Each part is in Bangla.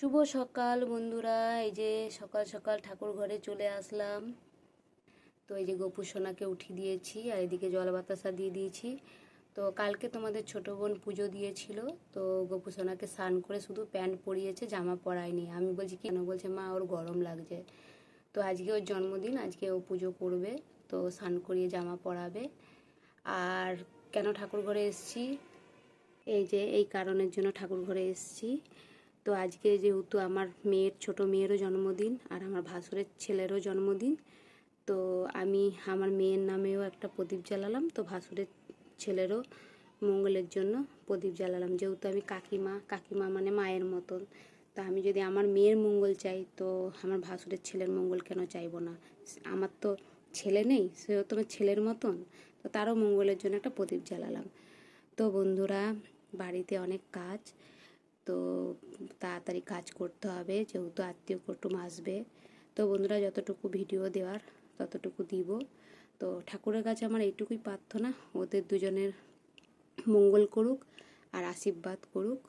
শুভ সকাল বন্ধুরা। এই যে সকাল সকাল ঠাকুর ঘরে চলে আসলাম। তো এই যে গোপু সোনাকে উঠিয়ে দিয়েছি আর এদিকে জল বাতাসা দিয়ে দিয়েছি। তো কালকে তোমাদের ছোট বোন পুজো দিয়েছিল, তো গোপু সোনাকে স্নান করে শুধু প্যান্ট পরিয়েছে, জামা পরায়নি। আমি বলছি কেন, বলছে মা ওর গরম লাগছে। তো আজকে ওর জন্মদিন, আজকে ও পুজো করবে, তো স্নান করিয়ে জামা পরাবে। আর কেন ঠাকুর ঘরে এসেছি, এই যে এই কারণের জন্য ঠাকুর ঘরে এসেছি। তো আজকে যেহেতু আমার মেয়ের, ছোট মেয়েরও জন্মদিন আর আমার ভাসুরের ছেলেরও জন্মদিন, তো আমি আমার মেয়ের নামেও একটা প্রদীপ জ্বালালাম, তো ভাসুরের ছেলেরও মঙ্গলের জন্য প্রদীপ জ্বালালাম। যেহেতু আমি কাকিমা, কাকিমা মানে মায়ের মতন, তো আমি যদি আমার মেয়ের মঙ্গল চাই, তো আমার ভাসুরের ছেলের মঙ্গল কেন চাইবো না? আমার তো ছেলে নেই, সেও তো আমার ছেলের মতন, তো তারও মঙ্গলের জন্য একটা প্রদীপ জ্বালালাম। তো বন্ধুরা, বাড়িতে অনেক কাজ, তো তাড়াতাড়ি কাজ করতে হবে, যেহেতু আত্মীয় কুটুম আসবে। তো বন্ধুরা, যতটুকু ভিডিও দেওয়ার ততটুকু দিব। তো ঠাকুরের কাছে আমার এইটুকুই প্রার্থনা, ওদের দুজনের মঙ্গল করুক আর আশীর্বাদ করুক,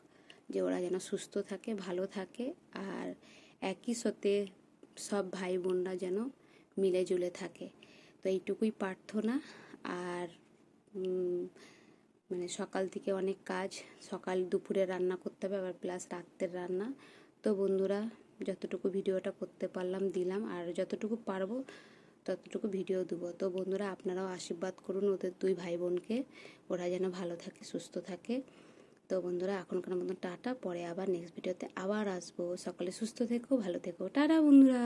যে ওরা যেন সুস্থ থাকে, ভালো থাকে, আর একই সাথে সব ভাই বোনরা যেন মিলে জুলে থাকে। তো এইটুকুই প্রার্থনা। আর মানে সকাল থেকে অনেক কাজ, সকাল দুপুরে রান্না করতে হবে, আবার প্লাস রাত্রের রান্না। তো বন্ধুরা, যতটুকু ভিডিওটা করতে পারলাম দিলাম, আর যতটুকু পারবো ততটুকু ভিডিও দেবো। তো বন্ধুরা, আপনারাও আশীর্বাদ করুন ওদের দুই ভাই বোনকে, ওরা যেন ভালো থাকে, সুস্থ থাকে। তো বন্ধুরা, এখনকার মতন টাটা, পরে আবার নেক্সট ভিডিওতে আবার আসবো। সকালে সুস্থ থেকো, ভালো থেকো, টাটা বন্ধুরা।